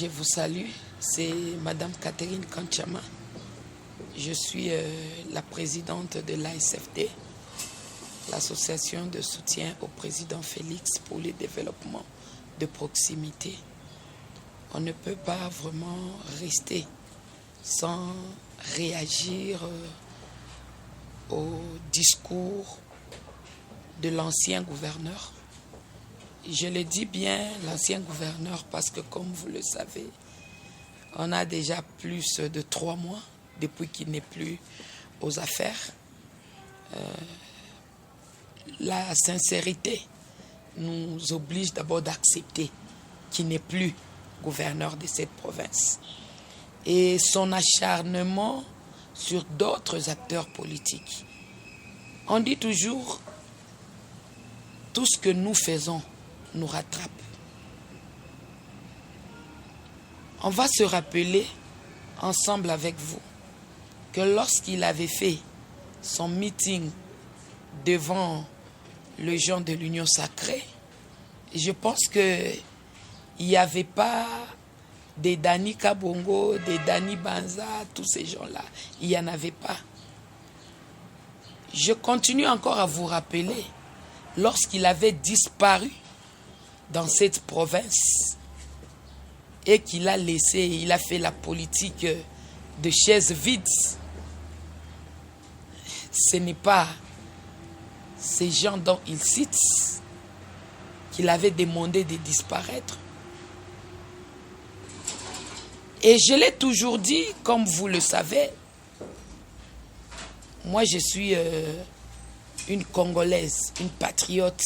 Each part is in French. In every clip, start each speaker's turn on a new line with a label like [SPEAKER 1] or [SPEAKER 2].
[SPEAKER 1] Je vous salue, c'est Madame Catherine Kanchama. Je suis la présidente de l'ASFD, l'association de soutien au président Félix pour le développement de proximité. On ne peut pas vraiment rester sans réagir au discours de l'ancien gouverneur. Je le dis bien, l'ancien gouverneur, parce que comme vous le savez, on a déjà plus de 3 mois depuis qu'il n'est plus aux affaires. La sincérité nous oblige d'abord d'accepter qu'il n'est plus gouverneur de cette province. Et son acharnement sur d'autres acteurs politiques. On dit toujours, tout ce que nous faisons nous rattrape. On va se rappeler ensemble avec vous que lorsqu'il avait fait son meeting devant les gens de l'Union sacrée, je pense qu'il n'y avait pas des Dani Kabongo, des Dani Banza, tous ces gens-là. Il n'y en avait pas. Je continue encore à vous rappeler, lorsqu'il avait disparu dans cette province et qu'il a laissé, il a fait la politique de chaises vides. Ce n'est pas ces gens dont il cite qu'il avait demandé de disparaître. Et je l'ai toujours dit, comme vous le savez, moi je suis une Congolaise, une patriote.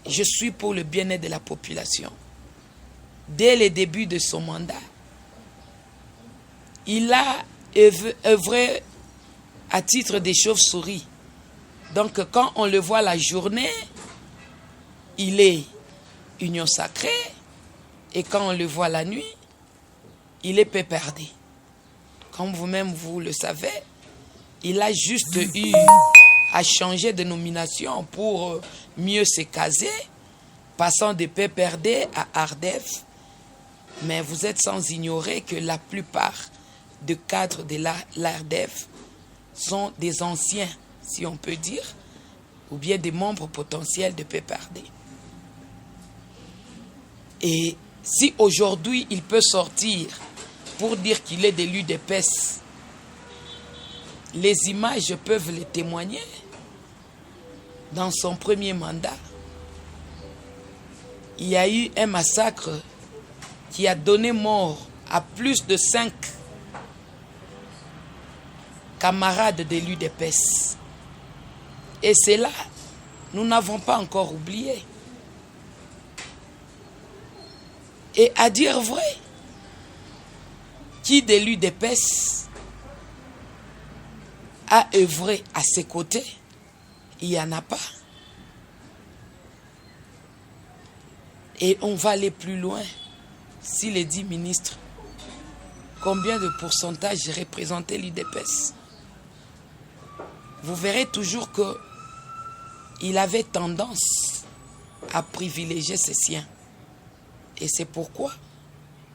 [SPEAKER 1] Je suis pour le bien-être de la population. Dès le début de son mandat, il a œuvré à titre des chauves-souris. Donc quand on le voit la journée, il est Union sacrée. Et quand on le voit la nuit, il est péperdé. Comme vous-même vous le savez, il a juste eu à changer de nomination pour mieux se caser, passant de PPRD à ARDEF. Mais vous êtes sans ignorer que la plupart des cadres de l'ARDEF sont des anciens, si on peut dire, ou bien des membres potentiels de PPRD. Et si aujourd'hui il peut sortir pour dire qu'il est de l'UDPS, les images peuvent le témoigner. Dans son premier mandat, il y a eu un massacre qui a donné mort à plus de 5 camarades de l'UDPS. Et c'est là, nous n'avons pas encore oublié. Et à dire vrai, qui de l'UDPS a œuvré à ses côtés? Il n'y en a pas. Et on va aller plus loin. Si les 10 ministres, combien de pourcentage représentaient l'UDPS? Vous verrez toujours qu'il avait tendance à privilégier ses siens. Et c'est pourquoi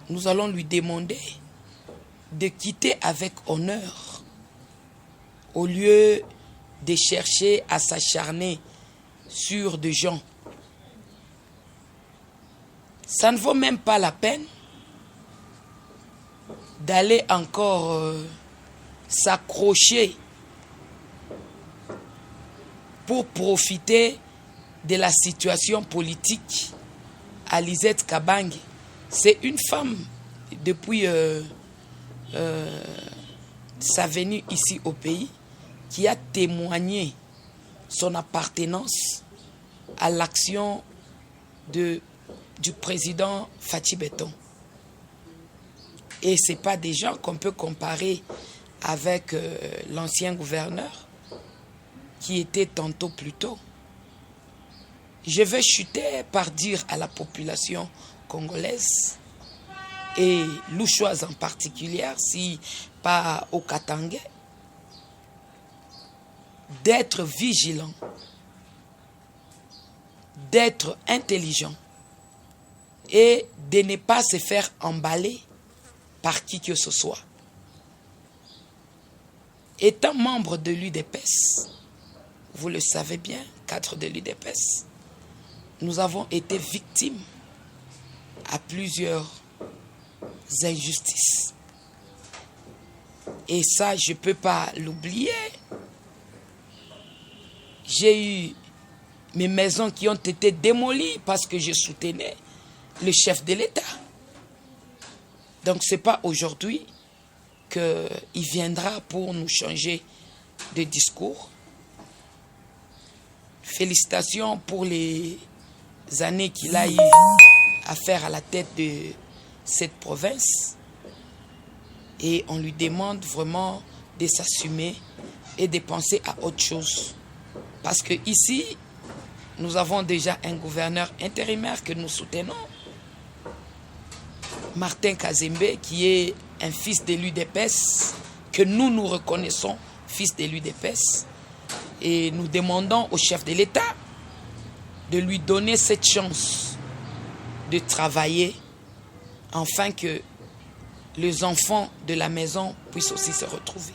[SPEAKER 1] nous allons lui demander de quitter avec honneur au lieu de chercher à s'acharner sur des gens. Ça ne vaut même pas la peine d'aller encore s'accrocher pour profiter de la situation politique à Lisette Kabange. C'est une femme, depuis sa venue ici au pays, qui a témoigné son appartenance à l'action du président Fathi Beton. Et ce n'est pas des gens qu'on peut comparer avec l'ancien gouverneur qui était tantôt plus tôt. Je vais chuter par dire à la population congolaise et louchoise en particulier, si pas au Katangais, d'être vigilant, d'être intelligent et de ne pas se faire emballer par qui que ce soit. Étant membre de l'UDPS, vous le savez bien, cadre de l'UDPS, nous avons été victimes à plusieurs injustices. Et ça, je ne peux pas l'oublier. J'ai eu mes maisons qui ont été démolies parce que je soutenais le chef de l'État. Donc, ce n'est pas aujourd'hui qu'il viendra pour nous changer de discours. Félicitations pour les années qu'il a eu à faire à la tête de cette province. Et on lui demande vraiment de s'assumer et de penser à autre chose. Parce que ici, nous avons déjà un gouverneur intérimaire que nous soutenons, Martin Kazembe, qui est un fils de l'UDPS, que nous reconnaissons fils de l'UDPS. Et nous demandons au chef de l'État de lui donner cette chance de travailler, afin que les enfants de la maison puissent aussi se retrouver.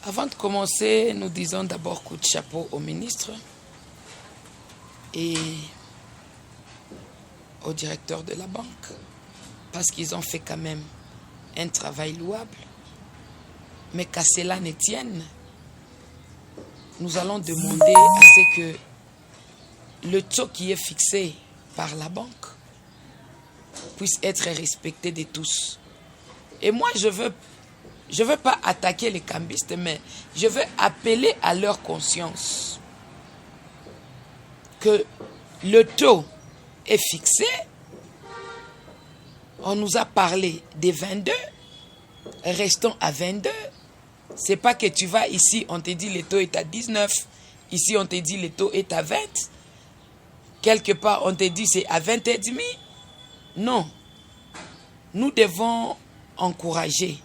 [SPEAKER 1] Avant de commencer, nous disons d'abord coup de chapeau au ministre et au directeur de la banque, parce qu'ils ont fait quand même un travail louable. Mais qu'à cela ne tienne, nous allons demander à ce que le taux qui est fixé par la banque puisse être respecté de tous. Et moi, je veux pas attaquer les cambistes, mais je veux appeler à leur conscience que le taux est fixé. On nous a parlé des 22, restons à 22. C'est pas que tu vas ici, on te dit le taux est à 19, ici on te dit le taux est à 20, quelque part on te dit c'est à 20 et demi. Non, nous devons encourager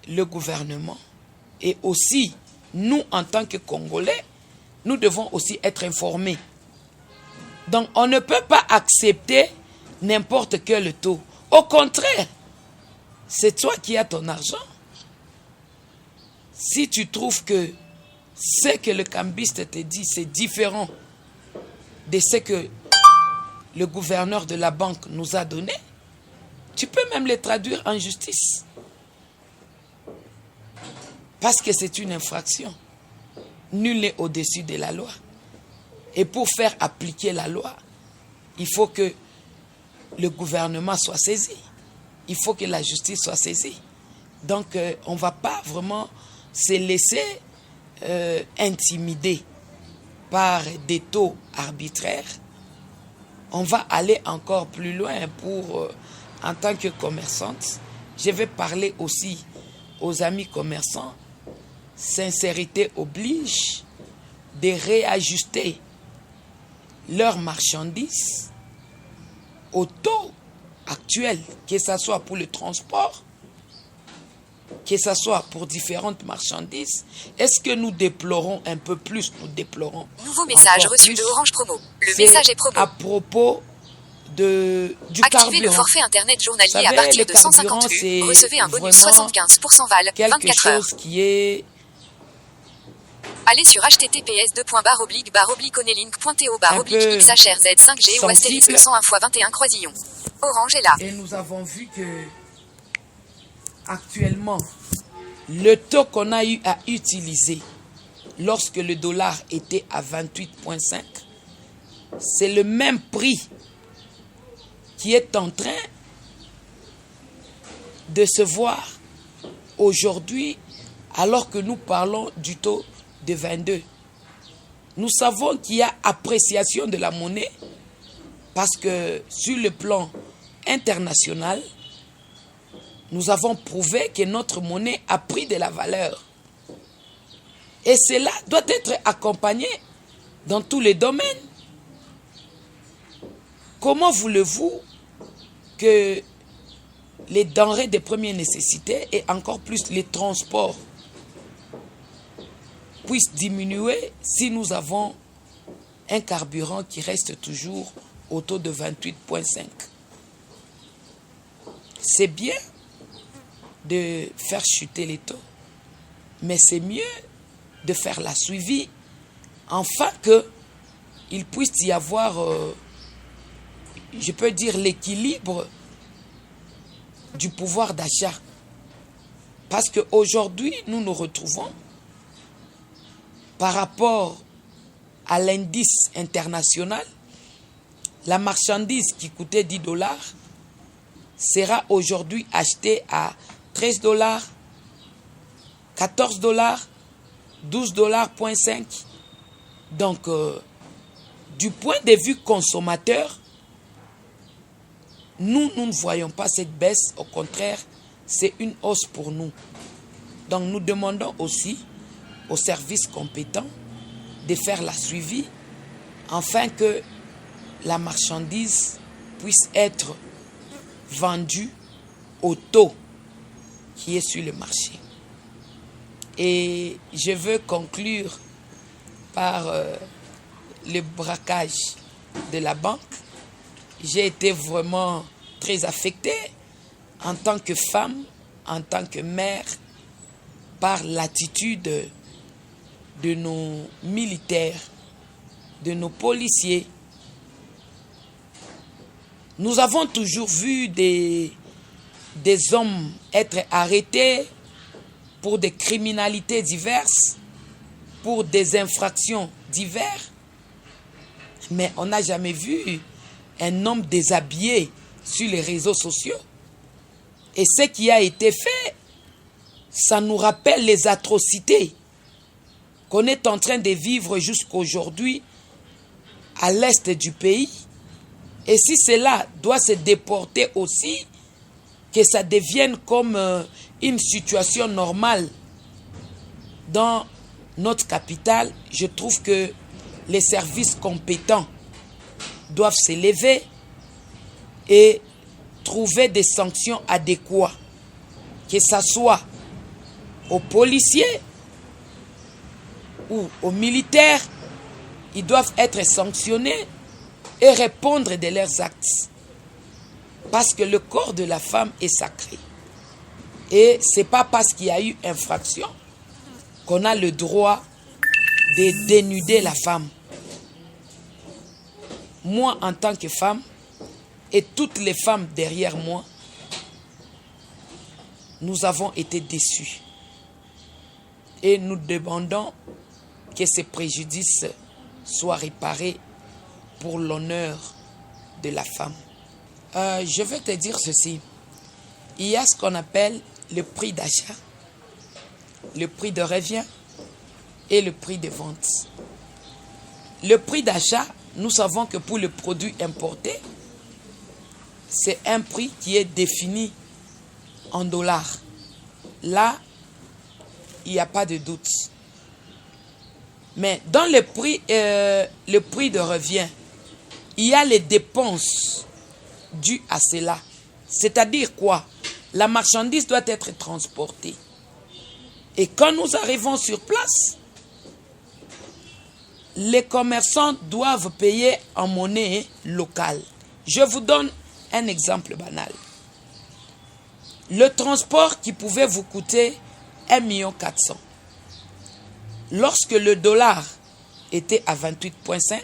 [SPEAKER 1] le gouvernement et aussi nous en tant que Congolais, nous devons aussi être informés. Donc on ne peut pas accepter n'importe quel taux. Au contraire, c'est toi qui as ton argent. Si tu trouves que ce que le cambiste te dit, c'est différent de ce que le gouverneur de la banque nous a donné, tu peux même les traduire en justice. Parce que c'est une infraction. Nul n'est au-dessus de la loi. Et pour faire appliquer la loi, il faut que le gouvernement soit saisi. Il faut que la justice soit saisie. Donc, on ne va pas vraiment se laisser intimider par des taux arbitraires. On va aller encore plus loin pour, en tant que commerçante, je vais parler aussi aux amis commerçants. Sincérité oblige de réajuster leurs marchandises au taux actuel, que ce soit pour le transport, que ce soit pour différentes marchandises. Est-ce que nous déplorons un peu plus? Nous déplorons.
[SPEAKER 2] Nouveau message reçu de Orange Promo. Le message est promo.
[SPEAKER 1] À propos du carburant.
[SPEAKER 2] Activez le forfait internet journalier à partir de 150 vues. Recevez un bonus 75% val, 24 heures.
[SPEAKER 1] Quelque chose qui est...
[SPEAKER 2] Allez sur https://onelink.to/xhrz5g ou astérisque 101x21 croisillon. Orange est là.
[SPEAKER 1] Et nous avons vu que actuellement, le taux qu'on a eu à utiliser lorsque le dollar était à 28,5, c'est le même prix qui est en train de se voir aujourd'hui alors que nous parlons du taux de 22. Nous savons qu'il y a appréciation de la monnaie parce que sur le plan international, nous avons prouvé que notre monnaie a pris de la valeur. Et cela doit être accompagné dans tous les domaines. Comment voulez-vous que les denrées de première nécessité et encore plus les transports puissent diminuer si nous avons un carburant qui reste toujours au taux de 28,5. C'est bien de faire chuter les taux, mais c'est mieux de faire la suivi afin qu'il puisse y avoir, je peux dire, l'équilibre du pouvoir d'achat. Parce qu'aujourd'hui, nous nous retrouvons par rapport à l'indice international, la marchandise qui coûtait $10 sera aujourd'hui achetée à $13, $14, $12,5. Donc, du point de vue consommateur, nous ne voyons pas cette baisse. Au contraire, c'est une hausse pour nous. Donc, nous demandons aussi aux services compétents de faire la suivi afin que la marchandise puisse être vendue au taux qui est sur le marché. Et je veux conclure par le braquage de la banque. J'ai été vraiment très affectée en tant que femme, en tant que mère, par l'attitude de nos militaires, de nos policiers. Nous avons toujours vu des hommes être arrêtés pour des criminalités diverses, pour des infractions diverses, mais on n'a jamais vu un homme déshabillé sur les réseaux sociaux. Et ce qui a été fait, ça nous rappelle les atrocités qu'on est en train de vivre jusqu'aujourd'hui à l'est du pays. Et si cela doit se déporter aussi, que ça devienne comme une situation normale dans notre capitale, je trouve que les services compétents doivent s'élever et trouver des sanctions adéquates, que ce soit aux policiers ou aux militaires. Ils doivent être sanctionnés et répondre de leurs actes. Parce que le corps de la femme est sacré. Et ce n'est pas parce qu'il y a eu infraction qu'on a le droit de dénuder la femme. Moi, en tant que femme, et toutes les femmes derrière moi, nous avons été déçus. Et nous demandons que ces préjudices soient réparés pour l'honneur de la femme. Je vais te dire ceci. Il y a ce qu'on appelle le prix d'achat, le prix de revient et le prix de vente. Le prix d'achat, nous savons que pour le produit importé, c'est un prix qui est défini en dollars. Là, il n'y a pas de doute. Mais dans le prix de revient, il y a les dépenses dues à cela. C'est-à-dire quoi? La marchandise doit être transportée. Et quand nous arrivons sur place, les commerçants doivent payer en monnaie locale. Je vous donne un exemple banal. Le transport qui pouvait vous coûter 1,4 million. Lorsque le dollar était à 28,5,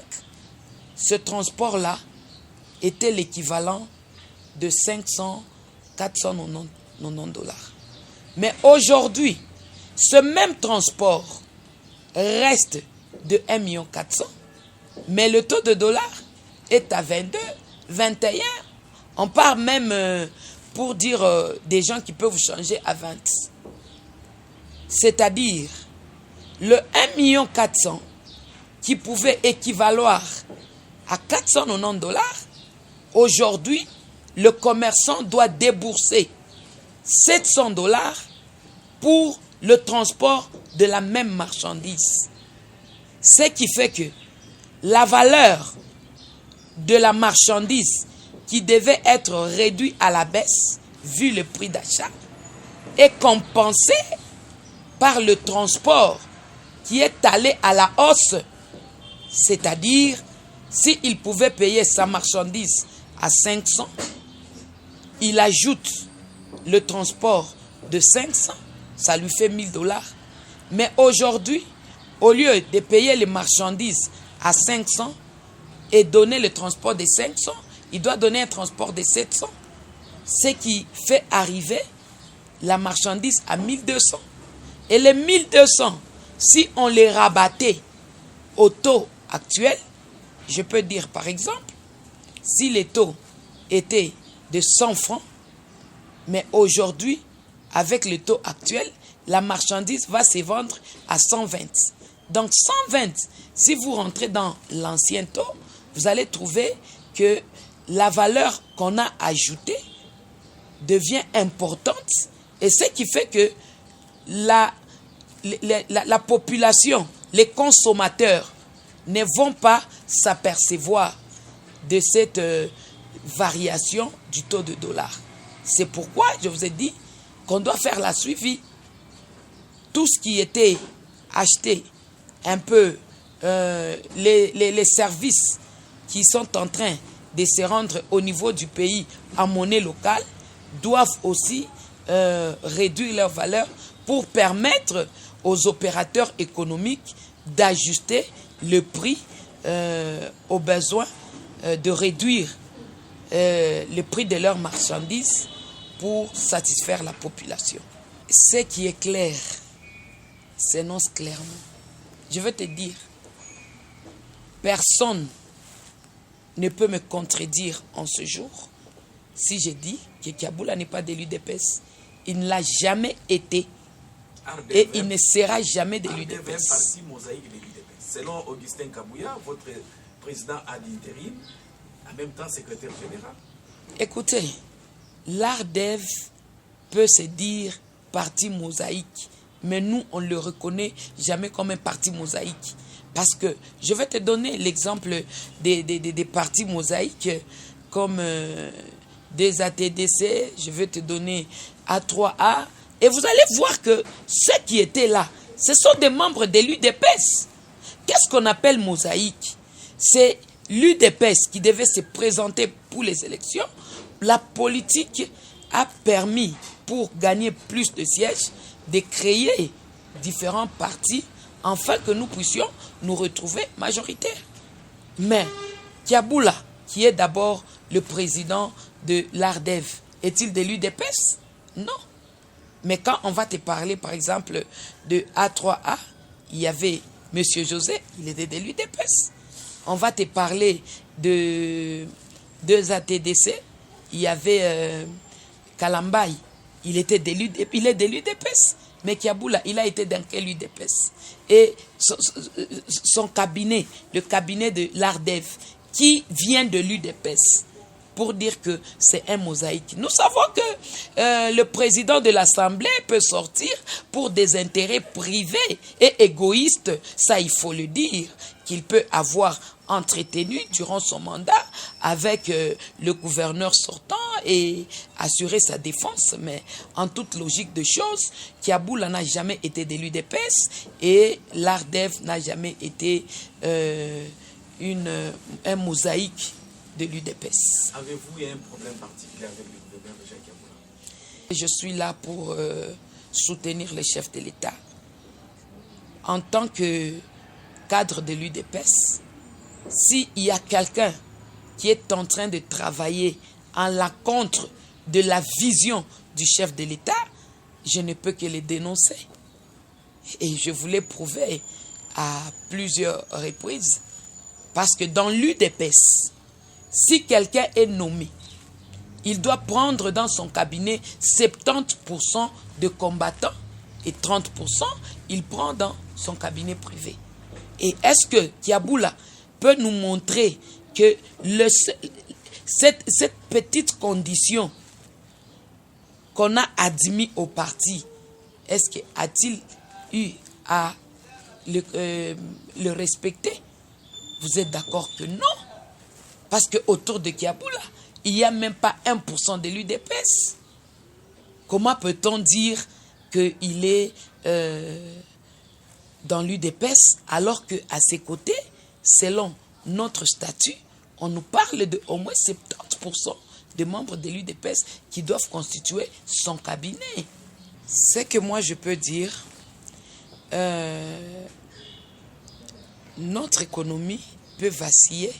[SPEAKER 1] ce transport-là était l'équivalent de 490 dollars. Mais aujourd'hui, ce même transport reste de 1,4 million, mais le taux de dollar est à 22, 21. On part même pour dire des gens qui peuvent changer à 20. C'est-à-dire, le 1,4 million qui pouvait équivaloir à 490 dollars, aujourd'hui, le commerçant doit débourser 700 dollars pour le transport de la même marchandise. Ce qui fait que la valeur de la marchandise qui devait être réduite à la baisse, vu le prix d'achat, est compensée par le transport qui est allé à la hausse, c'est-à-dire S'il pouvait payer sa marchandise à 500, il ajoute le transport de 500, ça lui fait $1000. Mais aujourd'hui, au lieu de payer les marchandises à 500 et donner le transport de 500, il doit donner un transport de 700. Ce qui fait arriver la marchandise à 1200. Et les 1200, si on les rabattait au taux actuel, je peux dire par exemple, si les taux étaient de 100 francs, mais aujourd'hui, avec le taux actuel, la marchandise va se vendre à 120. Donc 120, si vous rentrez dans l'ancien taux, vous allez trouver que la valeur qu'on a ajoutée devient importante, et ce qui fait que la population, les consommateurs ne vont pas s'apercevoir de cette variation du taux de dollar. C'est pourquoi je vous ai dit qu'on doit faire la suivi. Tout ce qui était acheté, un peu les services qui sont en train de se rendre au niveau du pays en monnaie locale, doivent aussi réduire leur valeur pour permettre aux opérateurs économiques d'ajuster le prix aux besoins de réduire le prix de leurs marchandises pour satisfaire la population. Ce qui est clair s'énonce clairement. Je veux te dire, personne ne peut me contredire en ce jour si je dis que Kiaboula n'est pas de l'UDPS. Il ne l'a jamais été et il ne sera jamais de l'UDPS.
[SPEAKER 3] Selon Augustin Kabouya, votre président à l'intérim, en même temps secrétaire général.
[SPEAKER 1] Écoutez, l'ARDEV peut se dire parti mosaïque, mais nous, on ne le reconnaît jamais comme un parti mosaïque. Parce que je vais te donner l'exemple des partis mosaïques comme des ATDC, je vais te donner A3A, et vous allez voir que ceux qui étaient là, ce sont des membres de l'UDPS. Qu'est-ce qu'on appelle mosaïque? C'est l'UDPS qui devait se présenter pour les élections. La politique a permis, pour gagner plus de sièges, de créer différents partis afin que nous puissions nous retrouver majoritaires. Mais Kiaboula, qui est d'abord le président de l'ARDEV, est-il de l'UDPS? Non. Mais quand on va te parler, par exemple, de A3A, il y avait M. José, il était de l'UDPS. On va te parler de 2ATDC, il y avait Kalambay, il est de l'UDPS. Mais Kiaboula, il a été dans quel UDPS? Et son cabinet, le cabinet de l'ARDEV, qui vient de l'UDPS, pour dire que c'est un mosaïque. Nous savons que le président de l'Assemblée peut sortir pour des intérêts privés et égoïstes, ça il faut le dire, qu'il peut avoir entretenu durant son mandat avec le gouverneur sortant et assurer sa défense. Mais en toute logique de choses, Kiaboula n'a jamais été de l'UDPS et l'ARDEV n'a jamais été un mosaïque de l'UDPS.
[SPEAKER 3] Avez-vous un problème particulier avec le gouverneur de Jacques Kiaboula?
[SPEAKER 1] Je suis là pour soutenir le chef de l'État. En tant que cadre de l'UDPS, s'il y a quelqu'un qui est en train de travailler en l'encontre de la vision du chef de l'État, je ne peux que le dénoncer. Et je vous l'ai prouvé à plusieurs reprises. Parce que dans l'UDPS, si quelqu'un est nommé, il doit prendre dans son cabinet 70% de combattants et 30%, il prend dans son cabinet privé. Et est-ce que Kiaboula peut nous montrer que cette petite condition qu'on a admis au parti, est-ce qu'a-t-il eu à le respecter? Vous êtes d'accord que non? Parce qu'autour de Kiaboula, il n'y a même pas 1% de l'UDPS. Comment peut-on dire qu'il est dans l'UDPS alors qu'à ses côtés, selon notre statut, on nous parle de au moins 70% de membres de l'UDPS qui doivent constituer son cabinet. Ce que moi je peux dire, notre économie peut vaciller,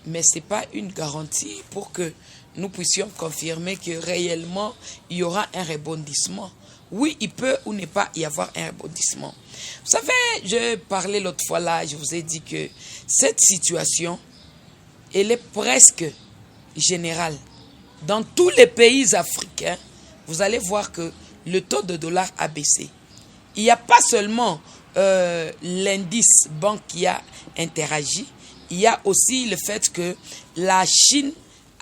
[SPEAKER 1] mais ce n'est pas une garantie pour que nous puissions confirmer que réellement il y aura un rebondissement. Oui, il peut ou ne pas y avoir un rebondissement. Vous savez, je parlais l'autre fois là, je vous ai dit que cette situation, elle est presque générale. Dans tous les pays africains, vous allez voir que le taux de dollar a baissé. Il n'y a pas seulement l'indice banque qui a interagi, il y a aussi le fait que la Chine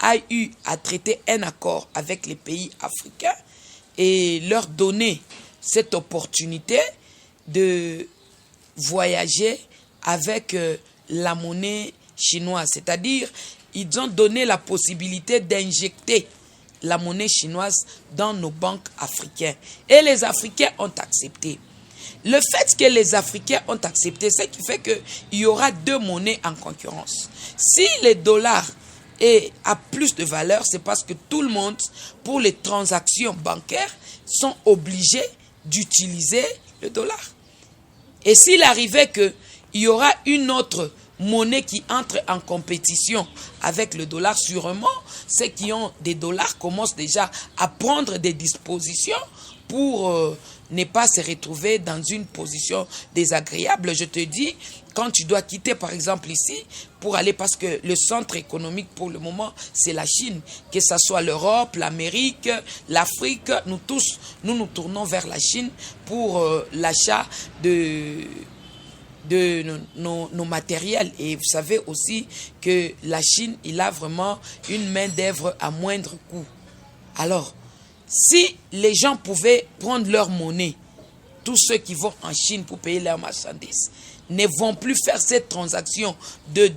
[SPEAKER 1] a eu à traiter un accord avec les pays africains et leur donner cette opportunité de voyager avec la monnaie chinoise. C'est-à-dire, ils ont donné la possibilité d'injecter la monnaie chinoise dans nos banques africaines. Et les Africains ont accepté. Le fait que les Africains ont accepté, c'est qui fait qu'il y aura deux monnaies en concurrence. Si le dollar a plus de valeur, c'est parce que tout le monde, pour les transactions bancaires, sont obligés d'utiliser le dollar. Et s'il arrivait qu'il y aura une autre monnaie qui entre en compétition avec le dollar, sûrement, ceux qui ont des dollars commencent déjà à prendre des dispositions pour ne pas se retrouver dans une position désagréable. Je te dis, quand tu dois quitter, par exemple, ici, pour aller, parce que le centre économique pour le moment, c'est la Chine, que ce soit l'Europe, l'Amérique, l'Afrique, nous tous, nous tournons vers la Chine pour l'achat de nos matériels. Et vous savez aussi que la Chine, il a vraiment une main-d'œuvre à moindre coût. Alors, si les gens pouvaient prendre leur monnaie, tous ceux qui vont en Chine pour payer leurs marchandises ne vont plus faire cette transaction de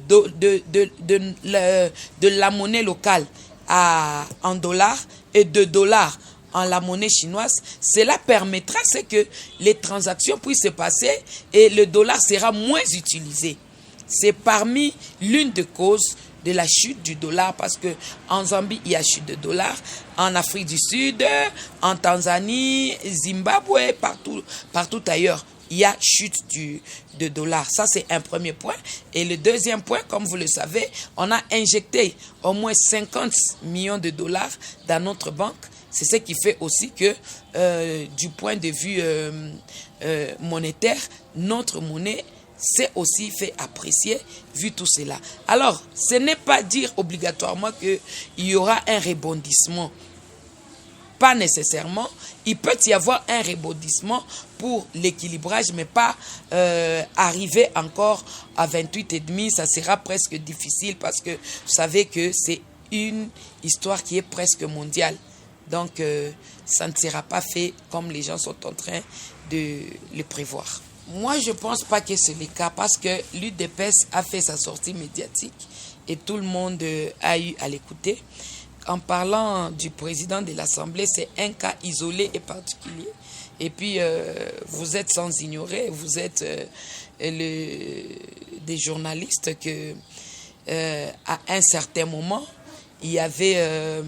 [SPEAKER 1] la monnaie locale en dollars et de dollars en la monnaie chinoise. Cela permettra que les transactions puissent se passer et le dollar sera moins utilisé. C'est parmi l'une des causes de la chute du dollar, parce que en Zambie, il y a chute de dollar, en Afrique du Sud, en Tanzanie, Zimbabwe, partout ailleurs, il y a chute de dollar. Ça, c'est un premier point. Et le deuxième point, comme vous le savez, on a injecté au moins 50 millions de dollars dans notre banque. C'est ce qui fait aussi que, du point de vue monétaire, notre monnaie s'est aussi fait apprécier vu tout cela. Alors, ce n'est pas dire obligatoirement qu'il y aura un rebondissement. Pas nécessairement. Il peut y avoir un rebondissement pour l'équilibrage, mais pas arriver encore à 28,5. Ça sera presque difficile parce que vous savez que c'est une histoire qui est presque mondiale. Donc, ça ne sera pas fait comme les gens sont en train de le prévoir. Moi, je ne pense pas que c'est le cas parce que l'UDPS a fait sa sortie médiatique et tout le monde a eu à l'écouter. En parlant du président de l'Assemblée, c'est un cas isolé et particulier. Et puis, vous êtes sans ignorer, vous êtes des journalistes que, à un certain moment, il y avait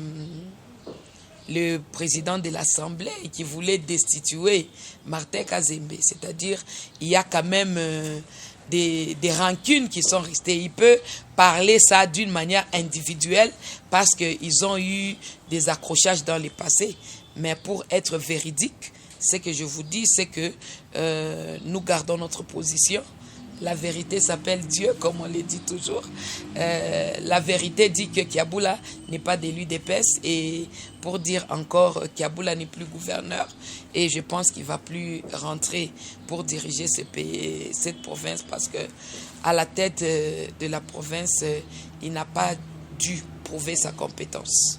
[SPEAKER 1] le président de l'Assemblée qui voulait destituer Martin Kazembe. C'est-à-dire, il y a quand même des rancunes qui sont restées. Il peut parler ça d'une manière individuelle parce qu'ils ont eu des accrochages dans le passé. Mais pour être véridique, ce que je vous dis, c'est que nous gardons notre position. La vérité s'appelle Dieu, comme on le dit toujours. La vérité dit que Kiaboula n'est pas de l'UDPS. Et pour dire encore, Kiaboula n'est plus gouverneur. Et je pense qu'il ne va plus rentrer pour diriger ce pays, cette province. Parce que à la tête de la province, il n'a pas dû prouver sa compétence.